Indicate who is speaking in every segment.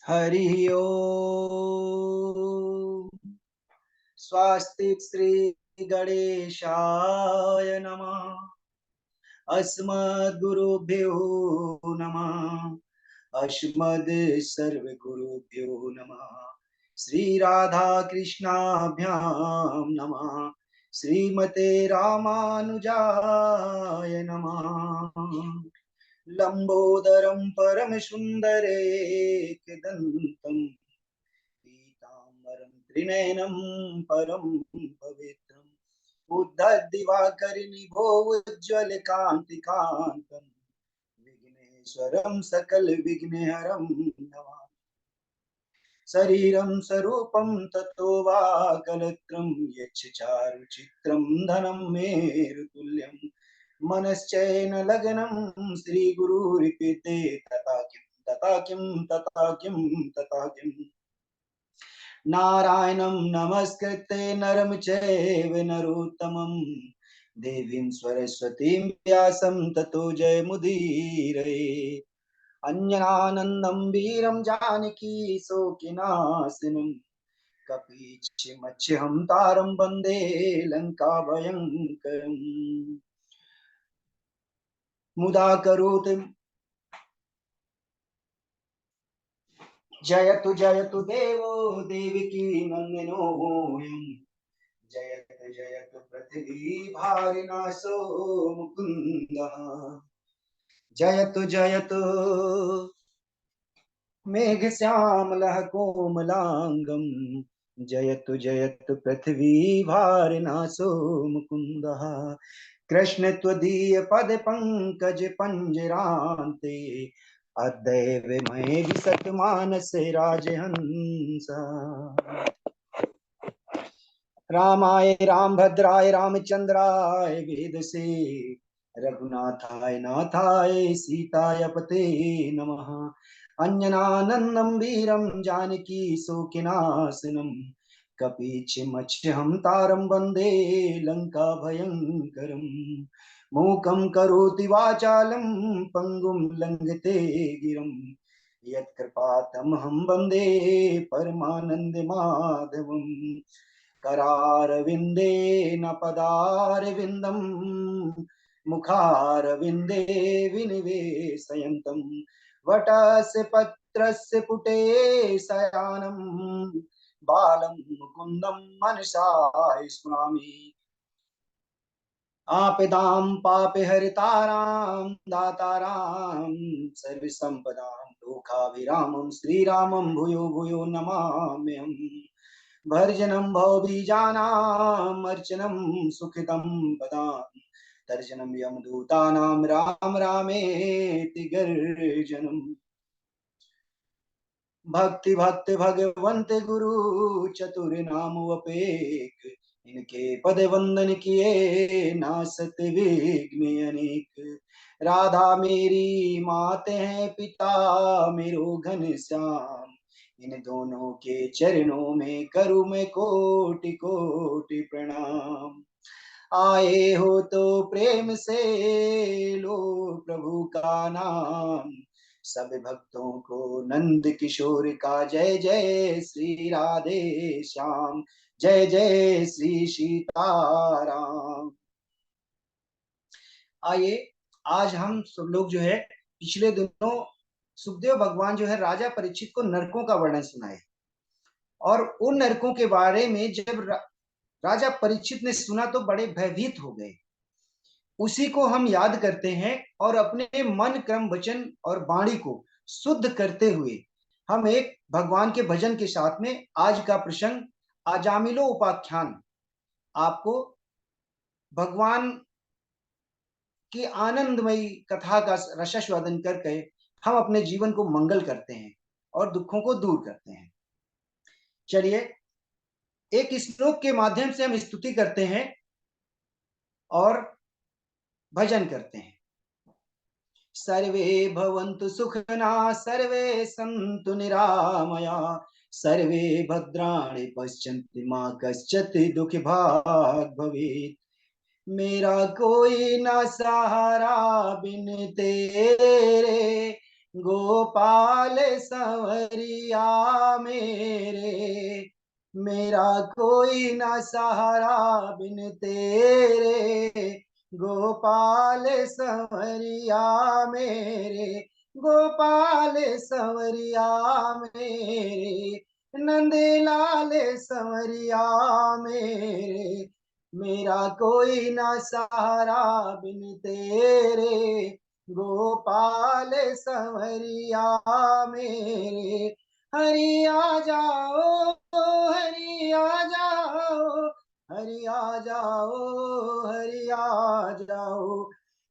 Speaker 1: हरि ओम। स्वस्ति श्री गणेशाय नमः। अस्मद्गुरुभ्यो नमः। अस्मद् सर्वगुरुभ्यो नमः। श्री राधा कृष्णाभ्यां नमः। श्रीमते रामानुजाय नमः। लंबोदरं परमसुन्दरेकदन्तं पीताम्बरं त्रिनयनं परं पवित्रम् उद्धदिवाकरनिभो उज्ज्वलकान्तिकान्तं विघ्नेश्वरं सकलविघ्नहरं नमामि। शरीरं स्वरूपं ततो वा कलत्रं यच्चारुचित्रं धनं मेरुतुल्यं मनश्चैन लग्नं श्रीगुरुरिपीते तथा किं नारायणं नमस्कृत्य नरं चैव नरोत्तमं देवीं सरस्वतीं व्यासं ततो जयमुदीरये। अन्जनानन्दं वीरं जानकी शोकिनाशनं कपीचिमच्युतं तारं वन्दे लङ्काभयङ्करम्। मुदा करोति जयतु जयतु देवो देवकी नन्दनोऽयं जयतु जयतु पृथ्वी भारिनाशो मुकुन्दः जयतु जयतु मेघश्यामलः कोमलांगं जयतु जयतु पृथ्वी भारनाशो मुकुन्दः कृष्ण त्वदीय पद पंकज पंजरान्ते अद्यैव मये विसत मानस राजहंस। रामाय रामभद्राय रामचंद्राय वेदसे रघुनाथाय नाथाय सीताय पते नमः। अंजनानंदं वीरं जानकी शोकिनाशनं कपीचिमच्युतं तारं वन्दे लंका भयंकरम्। मूकं करोति वाचालं पंगुं लंघते गिरं यत्कृपातमहं वन्दे परमानंद माधवम्। करारविंदे न पदारविंदम मुखारविंदे विनिवेशयन्तं वटस्य पत्रस्य पुटे शयानं बालं मुकुन्दं मनसा स्मरामि। आपदां पापहरितारां दातारां सर्वसंपदां लोकाभिरामं श्रीरामं भूयो भूयो नमाम्यहम्। भर्जनं भवबीजानाम् अर्चनं सुखितं पदां तर्जनं यमदूतानां राम रामेति गर्जनम्। भक्ति भक्ति भगवंत गुरु चतुर नाम अपेक इनके पद वंदन किए नासत विघ्न अनेक। राधा मेरी माते हैं पिता मेरो घन श्याम इन दोनों के चरणों में करूँ मैं कोटि कोटि प्रणाम। आए हो तो प्रेम से लो प्रभु का नाम सब भक्तों को नंद किशोर का जय जय श्री राधे श्याम जय जय श्री सीताराम। आइए आज हम सब लोग जो है पिछले दिनों सुखदेव भगवान जो है राजा परीक्षित को नरकों का वर्णन सुनाए और उन नरकों के बारे में जब राजा परीक्षित ने सुना तो बड़े भयभीत हो गए। उसी को हम याद करते हैं और अपने मन क्रम वचन और वाणी को शुद्ध करते हुए हम एक भगवान के भजन के साथ में आज का प्रसंग आजामिलो उपाख्यान आपको भगवान की आनंदमयी कथा का रसास्वादन करके हम अपने जीवन को मंगल करते हैं और दुखों को दूर करते हैं। चलिए एक श्लोक के माध्यम से हम स्तुति करते हैं और भजन करते हैं। सर्वे भवन्तु सुखिना सर्वे सन्तु निरामया सर्वे भद्राणि पश्यन्ति मा कश्चित् दुखी भाग् भवेत्। मेरा कोई ना सहारा बिन तेरे गोपाल संवरिया मेरे, मेरा कोई ना सहारा बिन तेरे। गोपाल संवरिया मेरे, गोपाल संवरिया मेरे, नंद लाल संवरिया मेरे, मेरा कोई ना सहारा बिन तेरे। गोपाल संवरिया मेरे, हरि आ जाओ, हरि आ जाओ, हरि आ जाओ, हरि आ जाओ।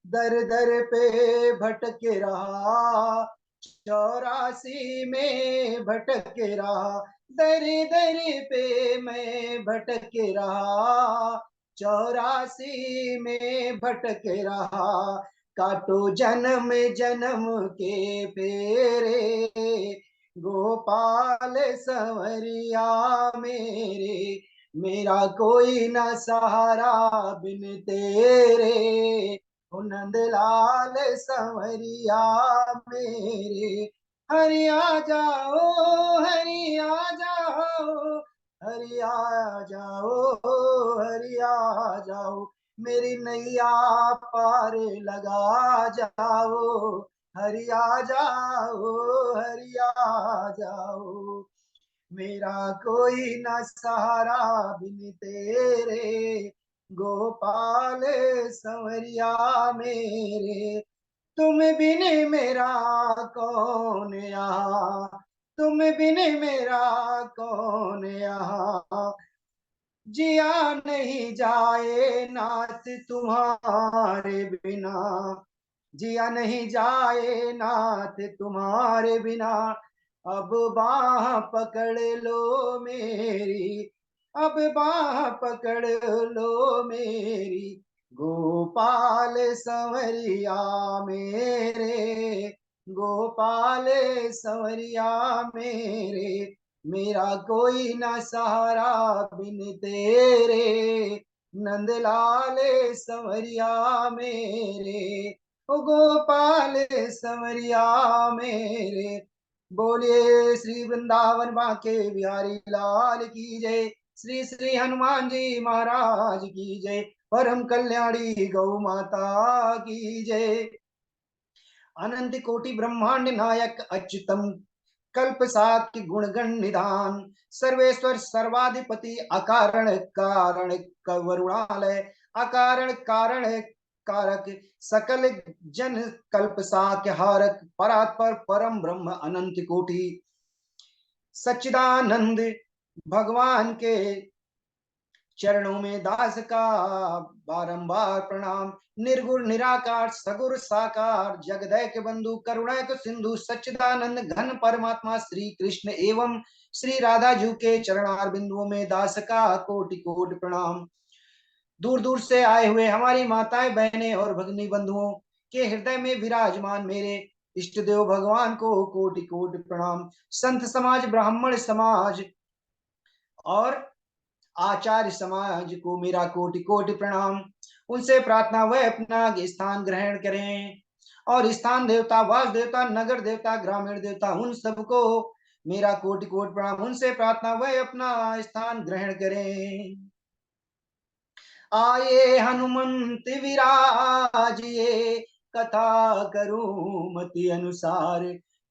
Speaker 1: दर दर पे भटक रहा, 84 में भटक रहा, दर दर पे मैं भटक रहा, 84 में भटक रहा। काटो जन्म जन्म के फेरे, गोपाल संवरिया मेरे, मेरा कोई न सहारा बिन तेरे। नंदलाल संवरिया मेरे, हरि आ जाओ, हरि आ जाओ, हरि आ जाओ, हरि आ जाओ। मेरी नैया पार लगा जाओ, हरि आ जाओ, हरि आ जाओ। मेरा कोई न सहारा बिन तेरे, गोपाल संवरिया मेरे। तुम बिन मेरा कौन यहाँ, तुम बिन मेरा कौन यहाँ। जिया नहीं जाए नाथ तुम्हारे बिना, जिया नहीं जाए नाथ तुम्हारे बिना। अब बाह पकड़ लो मेरी, अब बाह पकड़ लो मेरी, गोपाल संवरिया मेरे, गोपाल संवरिया मेरे, मेरा कोई ना सहारा बिन तेरे। नंदलाल संवरिया मेरे, ओ गोपाल संवरिया मेरे। बोलिए श्री वृंदावन बांके बिहारी लाल की जय, श्री श्री हनुमान जी महाराज की जय, परम कल्याणी गौ माता की जय। अनंत कोटि ब्रह्मांड नायक अच्युतम, कल्प सात गुण गण निधान, सर्वेश्वर सर्वाधिपति, अकारण कारण करुणालय, अकारण कारण कारक, सकल जन कल्प साक्य हारक, परात्पर परम ब्रह्म अनंत कोटि सच्चिदानंद। भगवान के चरणों में दास का बारंबार प्रणाम। निर्गुण निराकार सगुर साकार, जगदैक बंधु करुणैक सिंधु, सच्चिदानंद घन परमात्मा श्री कृष्ण एवं श्री राधा जू के चरणार बिंदुओं में दास का कोटि कोटि प्रणाम। दूर दूर से आए हुए हमारी माताएं बहनें और भगनी बंधुओं के हृदय में विराजमान मेरे इष्ट देव भगवान को कोटि कोटि प्रणाम। संत समाज, ब्राह्मण समाज और आचार्य समाज को मेरा कोटि कोटि प्रणाम। उनसे प्रार्थना वह अपना स्थान ग्रहण करें, और स्थान देवता, वास देवता, नगर देवता, ग्रामीण देवता, उन सबको मेरा कोटि कोटि प्रणाम। उनसे प्रार्थना वह अपना स्थान ग्रहण करें। आए हनुमंत विराजिए, कथा करूं मति अनुसार,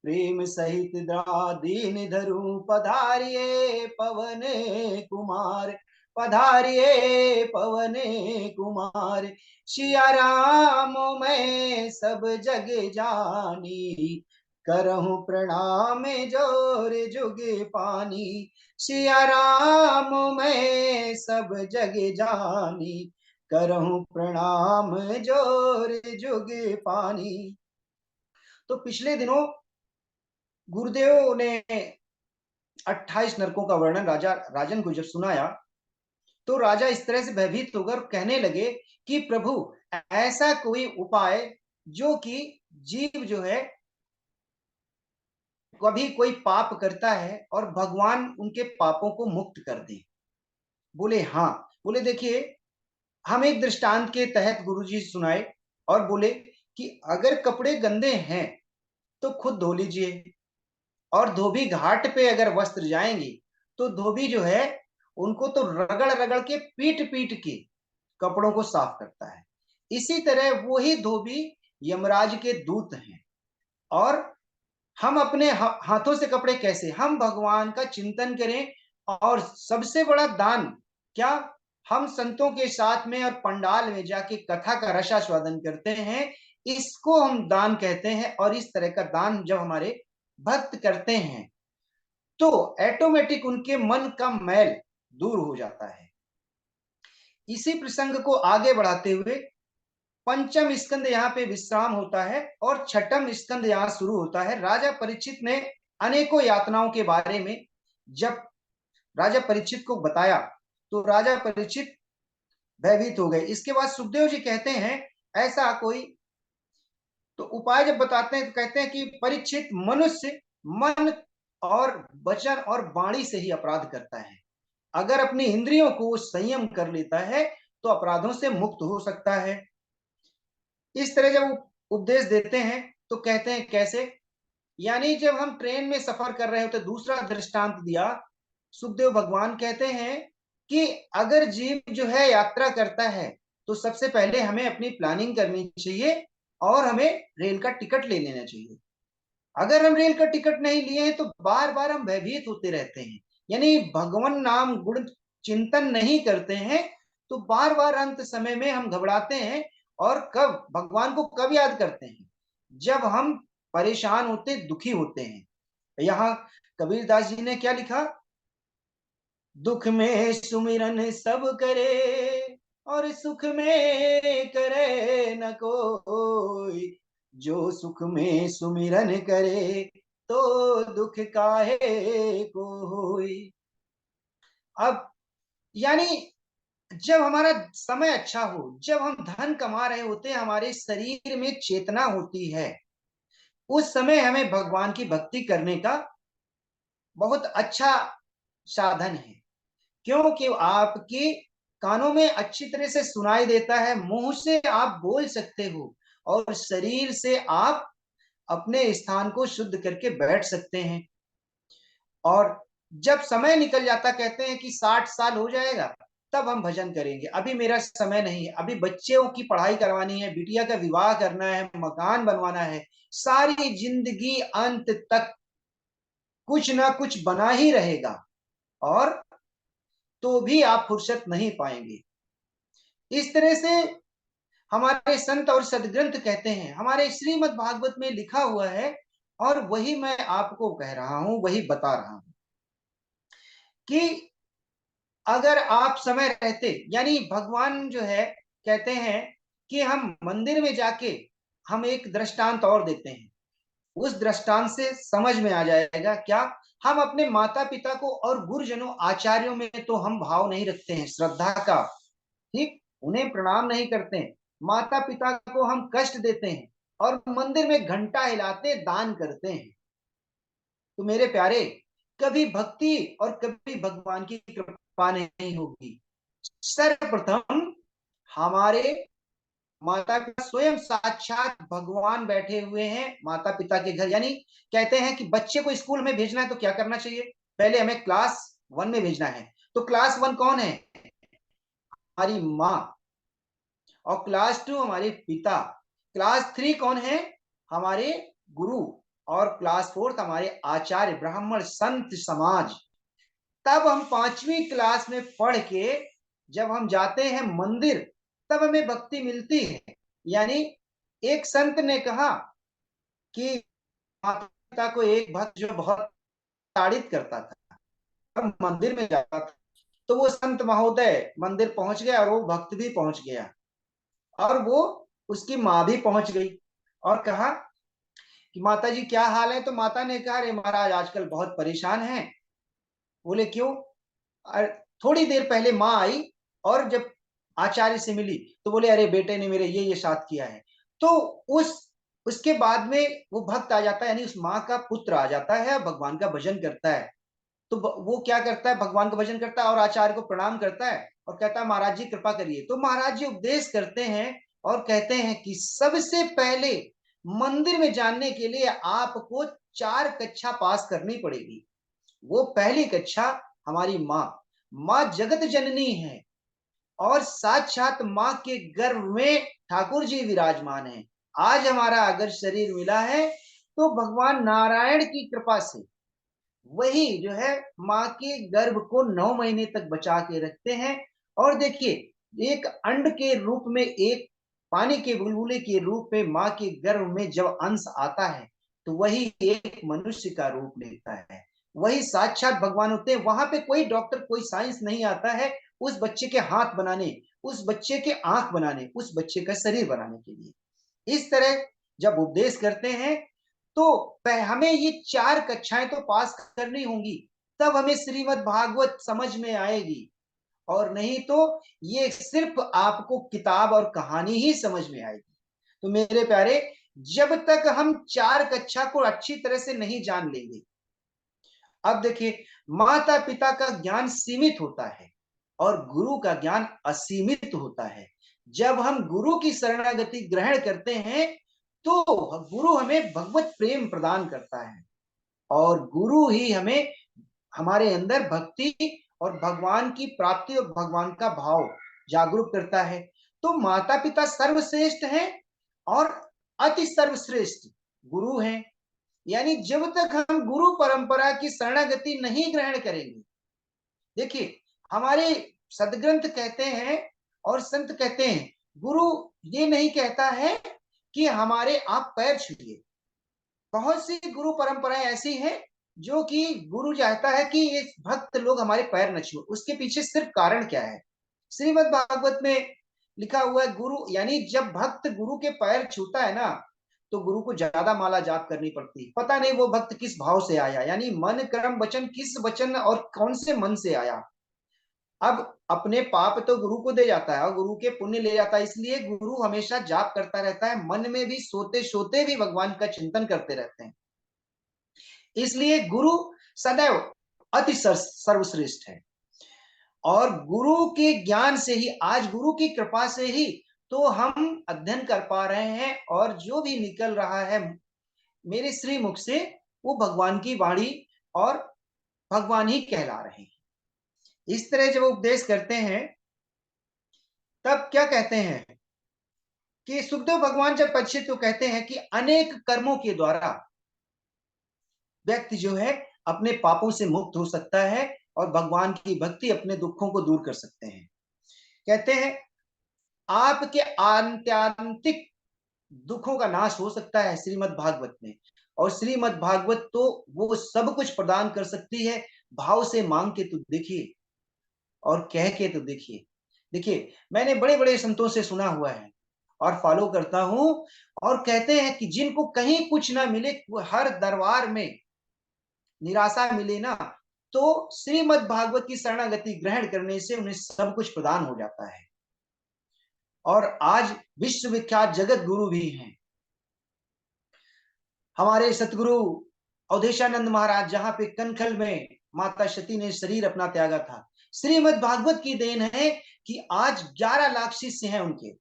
Speaker 1: प्रेम सहित दीन धरूं, पधारिए पवन कुमार, पधारिए पवन कुमार। सिया राम मैं सब जग जानी, करहूं प्रणाम जोर जुग पानी। सिया राम मैं सब जग जानी, करहूं प्रणाम जोर जुग पानी। तो पिछले दिनों गुरुदेव ने 28 नरकों का वर्णन राजा राजन को जब सुनाया, तो राजा इस तरह से भयभीत होकर कहने लगे कि प्रभु, ऐसा कोई उपाय जो कि जीव जो है कभी कोई पाप करता है और भगवान उनके पापों को मुक्त कर दे। बोले हाँ। बोले देखिए, हम एक दृष्टांत के तहत गुरुजी सुनाए और बोले कि अगर कपड़े गंदे हैं तो खुद धो लीजिए। और धोबी घाट पे अगर वस्त्र जाएंगे तो धोबी जो है उनको तो रगड़ रगड़ के पीट पीट के कपड़ों को साफ करता है। इसी तरह वही धोबी यमराज के दूत हैं। और हम अपने हाथों से कपड़े कैसे, हम भगवान का चिंतन करें। और सबसे बड़ा दान क्या, हम संतों के साथ में और पंडाल में जाके कथा का रसास्वादन करते हैं, इसको हम दान कहते हैं। और इस तरह का दान जब हमारे भक्त करते हैं तो ऑटोमेटिक उनके मन का मैल दूर हो जाता है। इसी प्रसंग को आगे बढ़ाते हुए पंचम स्कंद यहाँ पे विश्राम होता है और छठम स्कंद यहाँ शुरू होता है। राजा परीक्षित ने अनेकों यातनाओं के बारे में जब राजा परीक्षित को बताया तो राजा परीक्षित भयभीत हो गए। इसके बाद सुखदेव जी कहते हैं ऐसा कोई तो उपाय जब बताते हैं तो कहते हैं कि परीक्षित, मनुष्य मन और वचन और वाणी से ही अपराध करता है। अगर अपनी इंद्रियों को संयम कर लेता है तो अपराधों से मुक्त हो सकता है। इस तरह जब उपदेश देते हैं तो कहते हैं कैसे, यानी जब हम ट्रेन में सफर कर रहे होते, दूसरा दृष्टांत दिया सुखदेव भगवान, कहते हैं कि अगर जीव जो है यात्रा करता है तो सबसे पहले हमें अपनी प्लानिंग करनी चाहिए और हमें रेल का टिकट ले लेना चाहिए। अगर हम रेल का टिकट नहीं लिए हैं तो बार बार हम भयभीत होते रहते हैं, यानी भगवान नाम गुण चिंतन नहीं करते हैं तो बार बार अंत समय में हम घबराते हैं। और कब भगवान को कब याद करते हैं, जब हम परेशान होते, दुखी होते हैं। यहाँ कबीरदास जी ने क्या लिखा, दुख में सुमिरन सब करे और सुख में करे न कोई, जो सुख में सुमिरन करे तो दुख काहे को होई। अब यानी जब हमारा समय अच्छा हो, जब हम धन कमा रहे होते हैं, हमारे शरीर में चेतना होती है, उस समय हमें भगवान की भक्ति करने का बहुत अच्छा साधन है। क्योंकि आपके कानों में अच्छी तरह से सुनाई देता है, मुंह से आप बोल सकते हो और शरीर से आप अपने स्थान को शुद्ध करके बैठ सकते हैं। और जब समय निकल जाता, कहते हैं कि 60 साल हो जाएगा तब हम भजन करेंगे, अभी मेरा समय नहीं है, अभी बच्चों की पढ़ाई करवानी है, बिटिया का विवाह करना है, मकान बनवाना है, सारी जिंदगी अंत तक कुछ ना कुछ बना ही रहेगा और तो भी आप फुर्सत नहीं पाएंगे। इस तरह से हमारे संत और सदग्रंथ कहते हैं, हमारे श्रीमद् भागवत में लिखा हुआ है और वही मैं आपको कह रहा हूं, वही बता रहा हूं कि अगर आप समय रहते, यानी भगवान जो है कहते हैं कि हम मंदिर में जाके, हम एक दृष्टांत और देते हैं, उस दृष्टांत से समझ में आ जाएगा क्या, हम अपने माता पिता को और गुरुजनों आचार्यों में तो हम भाव नहीं रखते हैं श्रद्धा का, ठीक, उन्हें प्रणाम नहीं करते हैं, माता पिता को हम कष्ट देते हैं और मंदिर में घंटा हिलाते दान करते हैं। तो मेरे प्यारे, कभी भक्ति और कभी भगवान की कृपा नहीं होगी। सर्वप्रथम हमारे माता पिता स्वयं साक्षात भगवान बैठे हुए हैं माता पिता के घर। यानी कहते हैं कि बच्चे को स्कूल में भेजना है तो क्या करना चाहिए, पहले हमें क्लास 1 में भेजना है। तो क्लास 1 कौन है, हमारी माँ। और क्लास 2 हमारे पिता। क्लास 3 कौन है, हमारे गुरु। और क्लास 4 हमारे आचार्य, ब्राह्मण, संत समाज। तब हम 5वीं क्लास में पढ़ के जब हम जाते हैं मंदिर, तब हमें भक्ति मिलती है। यानी एक संत ने कहा कि माता पिता को एक भक्त जो बहुत ताड़ित करता था और मंदिर में जाता था, तो वो संत महोदय मंदिर पहुंच गया और वो भक्त भी पहुंच गया और वो उसकी माँ भी पहुंच गई और कहा कि माता जी क्या हाल है। तो माता ने कहा, अरे महाराज आजकल बहुत परेशान है। बोले क्यों। थोड़ी देर पहले माँ आई और जब आचार्य से मिली तो बोले, अरे बेटे ने मेरे ये साथ किया है। तो उस उसके बाद में वो भक्त आ जाता है, यानी उस माँ का पुत्र आ जाता है, भगवान का भजन करता है। तो वो क्या करता है, भगवान का भजन करता है और आचार्य को प्रणाम करता है और कहता है महाराज जी कृपा करिए। तो महाराज जी उपदेश करते हैं और कहते हैं कि सबसे पहले मंदिर में जाने के लिए आपको 4 कक्षा पास करनी पड़ेगी। वो पहली कक्षा हमारी माँ जगत जननी है, और साक्षात माँ के गर्भ में ठाकुर जी विराजमान है। आज हमारा अगर शरीर मिला है तो भगवान नारायण की कृपा से वही जो है माँ के गर्भ को 9 महीने तक बचा के रखते हैं। और देखिए, एक अंड के रूप में, एक पानी के बुलबुले के रूप में माँ के गर्भ में जब अंश आता है तो वही एक मनुष्य का रूप लेता है। वही साक्षात भगवान होते हैं। वहां पे कोई डॉक्टर, कोई साइंस नहीं आता है उस बच्चे के हाथ बनाने, उस बच्चे के आंख बनाने, उस बच्चे का शरीर बनाने के लिए। इस तरह जब उपदेश करते हैं तो हमें ये 4 कक्षाएं तो पास करनी होंगी, तब हमें श्रीमद् भागवत समझ में आएगी। और नहीं तो ये सिर्फ आपको किताब और कहानी ही समझ में आएगी। तो मेरे प्यारे, जब तक हम 4 कक्षा को अच्छी तरह से नहीं जान लेंगे, अब देखिए, माता पिता का ज्ञान सीमित होता है और गुरु का ज्ञान असीमित होता है। जब हम गुरु की शरणागति ग्रहण करते हैं तो गुरु हमें भगवत प्रेम प्रदान करता है, और गुरु ही हमें, हमारे अंदर भक्ति और भगवान की प्राप्ति और भगवान का भाव जागरूक करता है। तो माता पिता सर्वश्रेष्ठ हैं और अति सर्वश्रेष्ठ गुरु हैं। यानी जब तक हम गुरु परंपरा की शरणागति नहीं ग्रहण करेंगे, देखिए, हमारे सदग्रंथ कहते हैं और संत कहते हैं, गुरु ये नहीं कहता है कि हमारे आप पैर छूइए। बहुत सी गुरु परंपराएं ऐसी हैं जो कि गुरु चाहता है कि ये भक्त लोग हमारे पैर न छुए। उसके पीछे सिर्फ कारण क्या है? श्रीमद् भागवत में लिखा हुआ है, गुरु यानी जब भक्त गुरु के पैर छूता है ना, तो गुरु को ज्यादा माला जाप करनी पड़ती। पता नहीं वो भक्त किस भाव से आया, यानी मन कर्म वचन, किस वचन और कौन से मन से आया। अब अपने पाप तो गुरु को दे जाता है और गुरु के पुण्य ले जाता है, इसलिए गुरु हमेशा जाप करता रहता है, मन में भी सोते सोते भी भगवान का चिंतन करते रहते हैं। इसलिए गुरु सदैव अति सर्वश्रेष्ठ है। और गुरु के ज्ञान से ही, आज गुरु की कृपा से ही तो हम अध्ययन कर पा रहे हैं, और जो भी निकल रहा है मेरे श्री मुख से वो भगवान की वाणी और भगवान ही कहला रहे हैं। इस तरह जब उपदेश करते हैं तब क्या कहते हैं कि सुखदेव भगवान जब परीक्षित को कहते हैं कि अनेक कर्मों के द्वारा व्यक्ति जो है अपने पापों से मुक्त हो सकता है और भगवान की भक्ति, अपने दुखों को दूर कर सकते हैं। कहते हैं आपके आत्यांतिक दुखों का नाश हो सकता है श्रीमद् भागवत में, और श्रीमद् भागवत तो वो सब कुछ प्रदान कर सकती है। भाव से मांग के तो देखिए और कह के तो देखिए। देखिए, मैंने बड़े बड़े संतों से सुना हुआ है और फॉलो करता हूं, और कहते हैं कि जिनको कहीं कुछ ना मिले, हर दरबार में निराशा मिले ना, तो श्रीमद् भागवत की शरणागति ग्रहण करने से उन्हें सब कुछ प्रदान हो जाता है। और आज विश्वविख्यात जगत गुरु भी हैं हमारे सतगुरु अवधेशानंद महाराज, जहां पे कनखल में माता सती ने शरीर अपना त्यागा था। श्रीमद् भागवत की देन है कि आज 11 लाख शिष्य हैं उनके।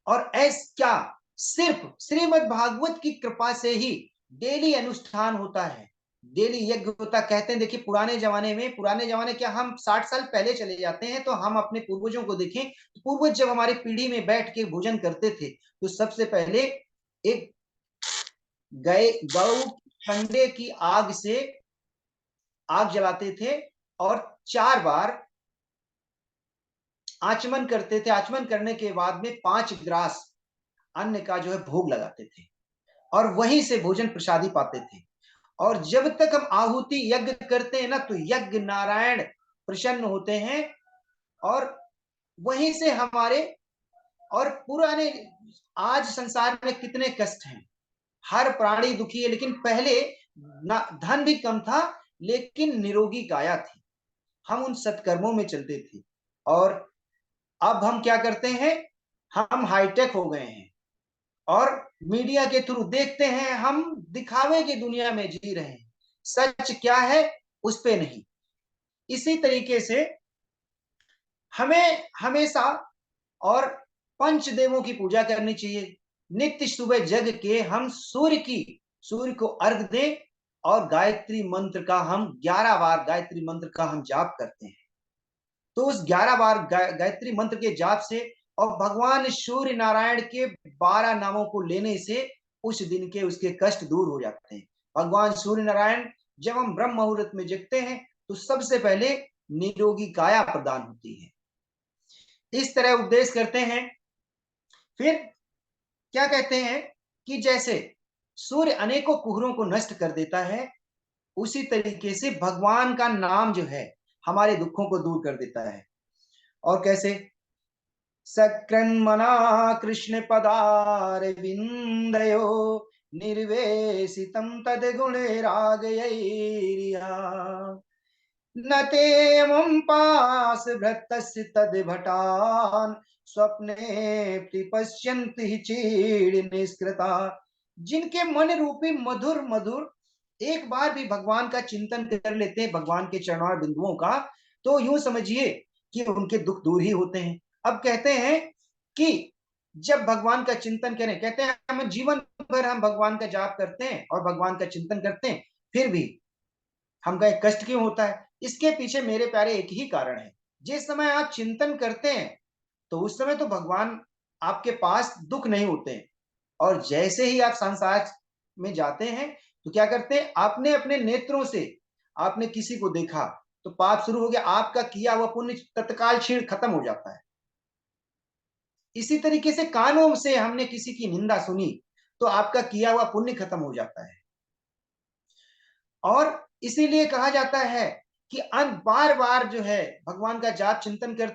Speaker 1: और ऐस क्या, सिर्फ श्रीमद् भागवत की कृपा से ही डेली अनुष्ठान होता है, डेली यज्ञ होता। कहते हैं, देखिए, पुराने जमाने क्या, हम 60 साल पहले चले जाते हैं तो हम अपने पूर्वजों को देखें, तो पूर्वज जब हमारी पीढ़ी में बैठ के भोजन करते थे तो सबसे पहले एक गौ ठंडे की आग से आग जलाते थे और 4 बार आचमन करते थे। आचमन करने के बाद में 5 ग्रास अन्न का जो है भोग लगाते थे, और वहीं से भोजन प्रसादी पाते थे। और जब तक हम आहुति यज्ञ करते हैं ना, तो यज्ञ नारायण प्रसन्न होते हैं, और वहीं से हमारे, और पुराने, आज संसार में कितने कष्ट हैं, हर प्राणी दुखी है, लेकिन पहले धन भी कम था लेकिन निरोगी काया थी। हम उन सत्कर्मों में चलते थे। और अब हम क्या करते हैं, हम हाईटेक हो गए हैं और मीडिया के थ्रू देखते हैं, हम दिखावे की दुनिया में जी रहे हैं, सच क्या है उस पे नहीं। इसी तरीके से हमें हमेशा और पंचदेवों की पूजा करनी चाहिए। नित्य सुबह जग के हम सूर्य को अर्घ दें और गायत्री मंत्र का हम 11 बार गायत्री मंत्र का हम जाप करते हैं। तो उस 11 बार गायत्री मंत्र के जाप से और भगवान सूर्य नारायण के 12 नामों को लेने से उस दिन के उसके कष्ट दूर हो जाते हैं। भगवान सूर्य नारायण जब हम ब्रह्म मुहूर्त में जगते हैं तो सबसे पहले निरोगी काया प्रदान होती है। इस तरह उपदेश करते हैं। फिर क्या कहते हैं कि जैसे सूर्य अनेकों कुहरों को नष्ट कर देता है, उसी तरीके से भगवान का नाम जो है हमारे दुखों को दूर कर देता है। और कैसे? सकृन्मना कृष्ण पदारविन्दयो निर्वेशितं तद्गुणैरागयैर्या न ते पास भृतस्य तद्भटान् स्वप्ने पश्यन्ति चीड़ निष्कृता। जिनके मन रूपी मधुर मधुर एक बार भी भगवान का चिंतन कर लेते हैं, भगवान के चरणार बिंदुओं का, तो यूं समझिए कि उनके दुख दूर ही होते हैं। अब कहते हैं कि जब भगवान का चिंतन करें, कहते हैं हम जीवन भर हम भगवान का जाप करते हैं और भगवान का चिंतन करते हैं, फिर भी हमका एक कष्ट क्यों होता है? इसके पीछे मेरे प्यारे एक ही कारण है। जिस समय आप चिंतन करते हैं तो उस समय तो भगवान आपके पास दुख नहीं होते हैं, और जैसे ही आप संसार में जाते हैं तो क्या करते हैं, आपने अपने नेत्रों से आपने किसी को देखा तो पाप शुरू हो गया, आपका किया हुआ पुण्य तत्काल क्षीण खत्म हो जाता है। इसी तरीके से कानों से हमने किसी की निंदा सुनी तो आपका किया हुआ पुण्य खत्म हो जाता है। और इसीलिए कहा जाता है कि बार बार जो है भगवान का जाप चिंतन करते